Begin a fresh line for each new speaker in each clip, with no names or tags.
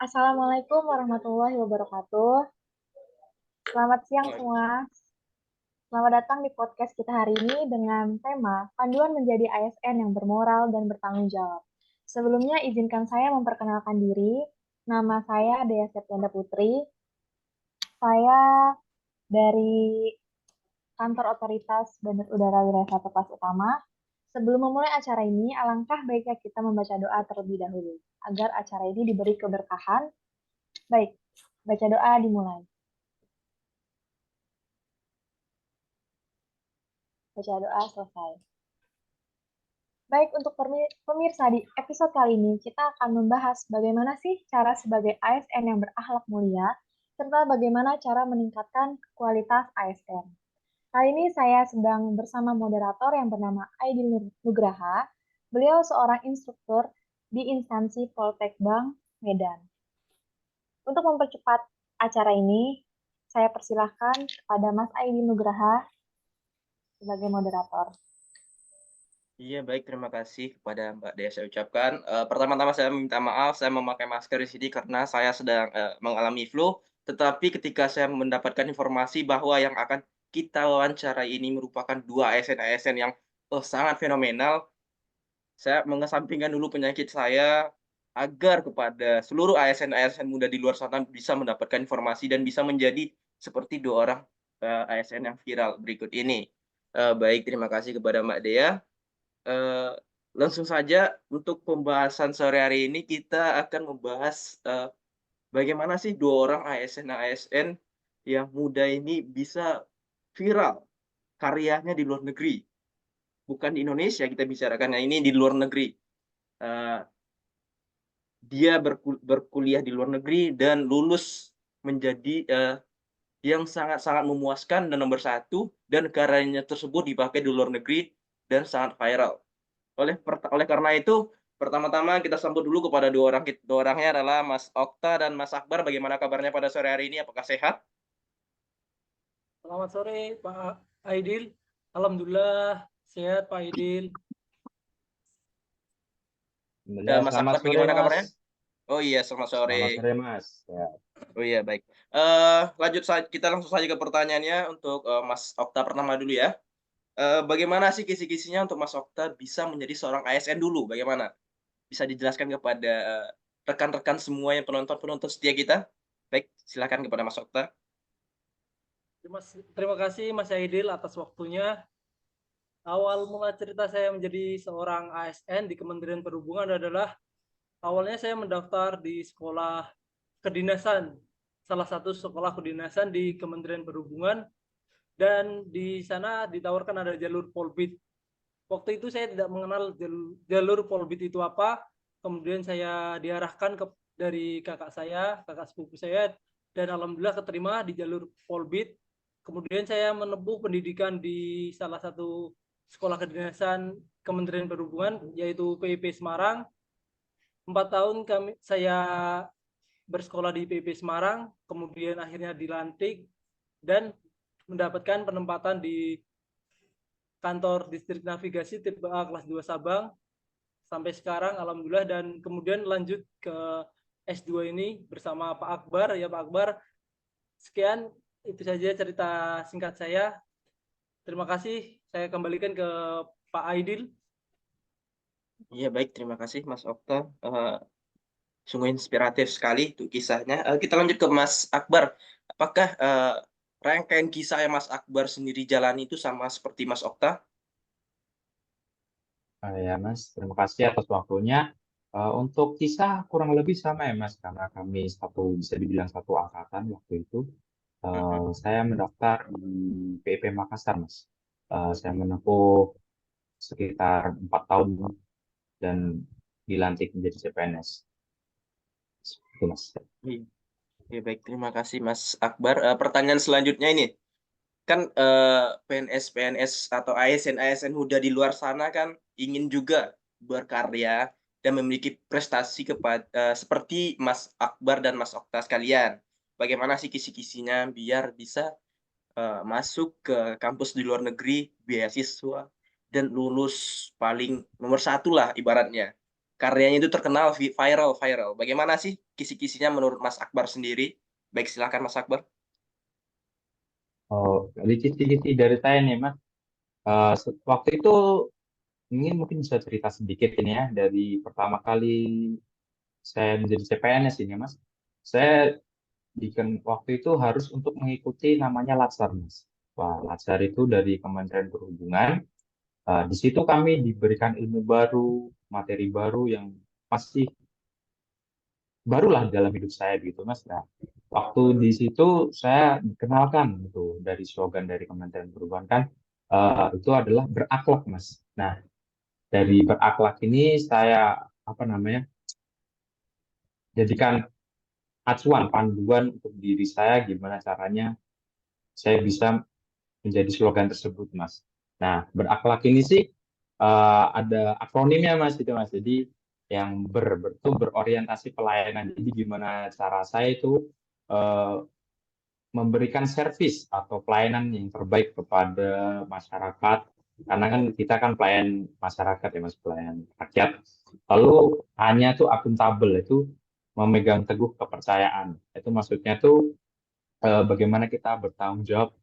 Assalamualaikum warahmatullahi wabarakatuh. Selamat siang semua. Selamat datang di podcast kita hari ini dengan tema Panduan Menjadi ASN yang Bermoral dan Bertanggung Jawab. Sebelumnya izinkan saya memperkenalkan diri. Nama saya Dea Septianda Putri. Saya dari Kantor Otoritas Bandar Udara Wilayah 1 Kelas Utama. Sebelum memulai acara ini, alangkah baiknya kita membaca doa terlebih dahulu, agar acara ini diberi keberkahan. Baik, baca doa dimulai. Baca doa selesai. Baik, untuk pemirsa di episode kali ini, kita akan membahas bagaimana sih cara sebagai ASN yang berakhlak mulia, serta bagaimana cara meningkatkan kualitas ASN. Kali ini saya sedang bersama moderator yang bernama Aidil Nugraha. Beliau seorang instruktur di instansi Poltek Bank Medan. Untuk mempercepat acara ini, saya persilahkan kepada Mas Aidil Nugraha sebagai moderator.
Iya, baik. Terima kasih kepada Mbak Dea saya ucapkan. Pertama-tama saya minta maaf, saya memakai masker di sini karena saya sedang, mengalami flu. Tetapi ketika saya mendapatkan informasi bahwa yang akan kita wawancarai ini merupakan 2 ASN-ASN yang, sangat fenomenal, saya mengesampingkan dulu penyakit saya, agar kepada seluruh ASN-ASN muda di luar sana bisa mendapatkan informasi dan bisa menjadi seperti 2 orang, ASN yang viral berikut ini. Baik, terima kasih kepada Mbak Dea. Eee, Langsung saja untuk pembahasan sore hari ini kita akan membahas, bagaimana sih 2 orang ASN-ASN yang muda ini bisa viral karyanya di luar negeri. Bukan di Indonesia kita bicarakannya, ini di luar negeri. Eee, Dia berkuliah di luar negeri dan lulus menjadi, yang sangat-sangat memuaskan dan nomor satu, dan karyanya tersebut dipakai di luar negeri dan sangat viral. Oleh karena itu, pertama-tama kita sambut dulu kepada dua orangnya adalah Mas Okta dan Mas Akbar. Bagaimana kabarnya pada sore hari ini? Apakah sehat?
Selamat sore Pak Aidil. Alhamdulillah sehat Pak Aidil.
Alhamdulillah,
Mas
selamat
Akbar
sore
bagaimana
Mas.
kabarnya? Oh iya, selamat
Selamat
sore.
sore Mas. Ya.
Oh iya, baik. Kita langsung saja ke pertanyaannya untuk, Mas Okta pertama dulu ya. Bagaimana sih kisi-kisinya untuk Mas Okta bisa menjadi seorang ASN dulu, bagaimana? Bisa dijelaskan kepada, rekan-rekan semua yang penonton-penonton setia kita? Baik, silakan kepada Mas Okta.
Terima kasih Mas Aidil atas waktunya. Awal mula cerita saya menjadi seorang ASN di Kementerian Perhubungan adalah awalnya saya mendaftar di sekolah kedinasan, salah satu sekolah kedinasan di Kementerian Perhubungan, dan di sana ditawarkan ada jalur Polbit. Waktu itu saya tidak mengenal jalur Polbit itu apa. Kemudian saya diarahkan dari kakak sepupu saya, dan alhamdulillah keterima di jalur Polbit. Kemudian saya menempuh pendidikan di salah satu sekolah kedinasan Kementerian Perhubungan, yaitu PIP Semarang. 4 tahun saya bersekolah di PIP Semarang, kemudian akhirnya dilantik dan mendapatkan penempatan di kantor distrik navigasi tipe A kelas 2 Sabang sampai sekarang alhamdulillah, dan kemudian lanjut ke S2 ini bersama Pak Akbar. Ya Pak Akbar, sekian itu saja cerita singkat saya. Terima kasih, saya kembalikan ke Pak Aidil.
Iya, baik, terima kasih Mas Okta. Sungguh inspiratif sekali itu kisahnya. Kita lanjut ke Mas Akbar. Apakah, rangkaian kisah yang Mas Akbar sendiri jalani itu sama seperti Mas Okta?
Ya Mas, terima kasih atas waktunya. Untuk kisah kurang lebih sama ya Mas, karena kami bisa dibilang satu angkatan waktu itu.
Mhm.
Saya mendaftar di PIP Makassar Mas. Saya menempuh sekitar 4 tahun dan dilantik menjadi CPNS. Itu Mas.
Iya. Oke, baik, terima kasih Mas Akbar. Pertanyaan selanjutnya ini, kan, PNS-PNS atau ASN-ASN muda di luar sana kan ingin juga berkarya dan memiliki prestasi seperti Mas Akbar dan Mas Okta sekalian. Bagaimana sih kisi-kisinya biar bisa, masuk ke kampus di luar negeri, beasiswa, dan lulus paling nomor satu lah ibaratnya. karyanya itu terkenal viral. Bagaimana sih kisi-kisinya menurut Mas Akbar sendiri? Baik, silakan Mas Akbar.
Oh, dari kisi-kisi dari saya nih, Mas. Waktu itu ini mungkin bisa cerita sedikit ini ya, dari pertama kali saya menjadi CPNS ini, Mas. Saya waktu itu harus untuk mengikuti namanya Latsar, Mas. Wah, Latsar itu dari Kementerian Perhubungan. Di situ kami diberikan ilmu baru, materi baru yang masih barulah dalam hidup saya gitu, Mas. Nah, waktu di situ saya dikenalkan itu dari slogan dari Kementerian Perhubungan kan, itu adalah berakhlak, Mas. Nah, dari berakhlak ini saya apa namanya jadikan acuan panduan untuk diri saya gimana caranya saya bisa menjadi slogan tersebut, Mas. Nah, berakhlak ini sih ada akronimnya, Mas, itu, Mas. Jadi yang itu berorientasi pelayanan. Jadi gimana cara saya itu eh, memberikan servis atau pelayanan yang terbaik kepada masyarakat. Karena kan kita kan pelayan masyarakat ya, Mas, pelayan rakyat. Lalu hanya tuh akuntabel, itu memegang teguh kepercayaan. Itu maksudnya tuh bagaimana kita bertanggung jawab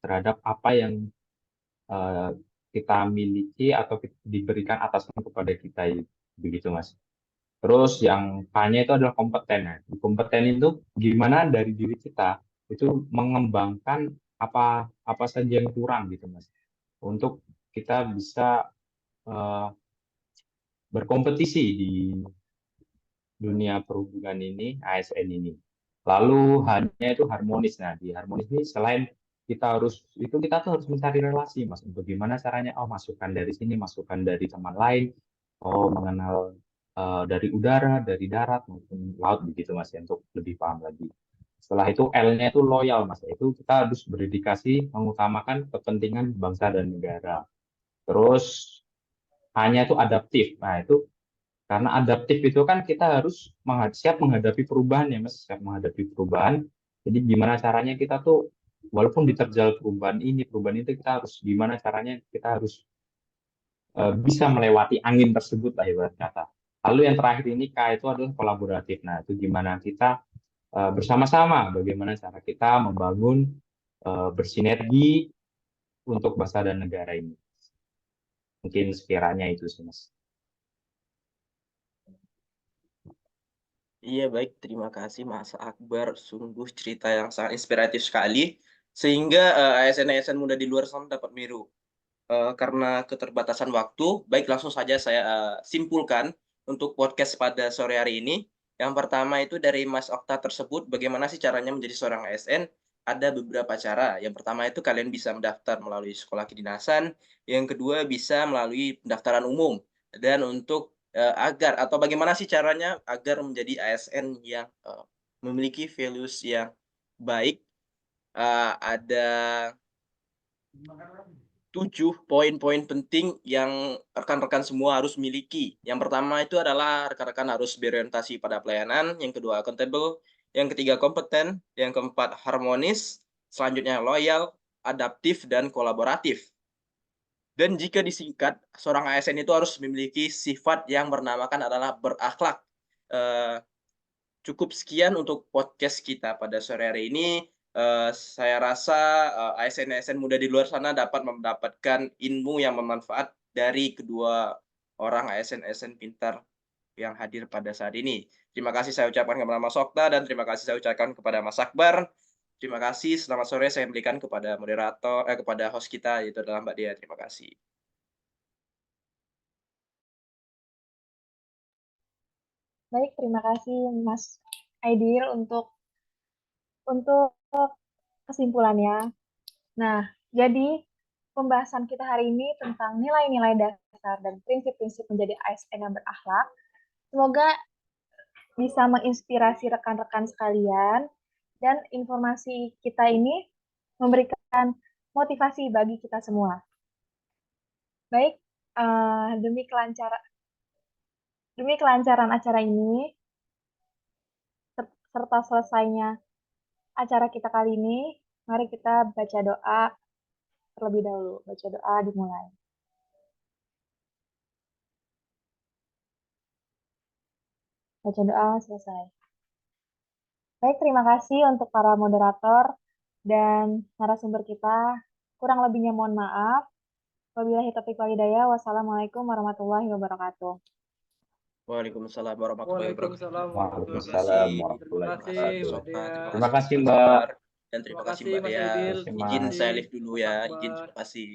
terhadap apa yang eh, kita miliki atau diberikan atasan kepada kita, begitu, Mas. Terus yang K-nya itu adalah kompeten. Nah, kompeten itu gimana dari diri kita itu mengembangkan apa apa saja yang kurang gitu, Mas, untuk kita bisa eh, berkompetisi di dunia perhubungan ini, ASN ini. Lalu hanya itu harmonis. Nah, di harmonis ini selain kita tuh harus mencari relasi, Mas. Untuk gimana caranya? Oh, masukan dari sini, masukan dari teman lain. Oh, mengenal dari udara, dari darat maupun laut begitu, Mas, ya, untuk lebih paham lagi. Setelah itu L-nya itu loyal, Mas. Itu kita harus berdedikasi mengutamakan kepentingan bangsa dan negara. Terus hanya itu adaptif. Nah, itu karena adaptif itu kan kita harus siap menghadapi perubahan ya, Mas, siap menghadapi perubahan. Jadi gimana caranya kita tuh walaupun diterjal perubahan itu kita harus gimana caranya kita harus bisa melewati angin tersebut lah ibarat kata. Lalu yang terakhir ini K itu adalah kolaboratif. Nah, itu gimana kita bersama-sama, bagaimana cara kita membangun bersinergi untuk bangsa dan negara ini. Mungkin sekiranya itu sih, Mas.
Iya, baik. Terima kasih Mas Akbar. Sungguh cerita yang sangat inspiratif sekali. Sehingga ASN-ASN muda di luar sana dapat meniru. Karena keterbatasan waktu, baik langsung saja saya simpulkan untuk podcast pada sore hari ini. Yang pertama itu dari Mas Okta tersebut, bagaimana sih caranya menjadi seorang ASN? Ada beberapa cara. Yang pertama itu kalian bisa mendaftar melalui sekolah kedinasan. Yang kedua bisa melalui pendaftaran umum. Dan untuk agar atau bagaimana sih caranya agar menjadi ASN yang memiliki values yang baik, ada 7 poin-poin penting yang rekan-rekan semua harus miliki. Yang pertama itu adalah rekan-rekan harus berorientasi pada pelayanan, yang kedua accountable, yang ketiga kompeten, yang keempat harmonis, selanjutnya loyal, adaptif, dan kolaboratif. Dan jika disingkat, seorang ASN itu harus memiliki sifat yang bernamakan adalah berakhlak. Eee Cukup sekian untuk podcast kita pada sore hari ini. Saya rasa, ASN-ASN muda di luar sana dapat mendapatkan ilmu yang bermanfaat dari kedua orang ASN-ASN pintar yang hadir pada saat ini. Terima kasih saya ucapkan kepada Mas Okta dan terima kasih saya ucapkan kepada Mas Akbar. Terima kasih, selamat sore saya berikan kepada kepada host kita yaitu adalah Mbak Dea. Terima kasih.
Baik, terima kasih Mas Aidil untuk kesimpulannya. Nah, jadi pembahasan kita hari ini tentang nilai-nilai dasar dan prinsip-prinsip menjadi ASN yang berakhlak. Semoga bisa menginspirasi rekan-rekan sekalian dan informasi kita ini memberikan motivasi bagi kita semua. Baik, demi kelancaran acara ini serta selesainya acara kita kali ini, mari kita baca doa terlebih dahulu. Baca doa dimulai. Baca doa selesai. Baik, terima kasih untuk para moderator dan narasumber kita. Kurang lebihnya mohon maaf. Wabillahi taufiq wal hidayah. Wassalamualaikum warahmatullahi wabarakatuh.
Waalaikumsalam warahmatullahi wabarakatuh.
Waalaikumsalam warahmatullahi
Terima kasih.
Waalaikumsalam
Terima
warahmatullahi
kasih,
wabarakatuh.
Mbak Dea.
Terima kasih, Mbak.
Dan terima
Terima
kasih
kasih,
Mbak
Mas
Dea.
Aidil.
Terima
Izin
kasih,
saya
Mas
live dulu
Mas
ya.
Akbar.
Izin, terima kasih.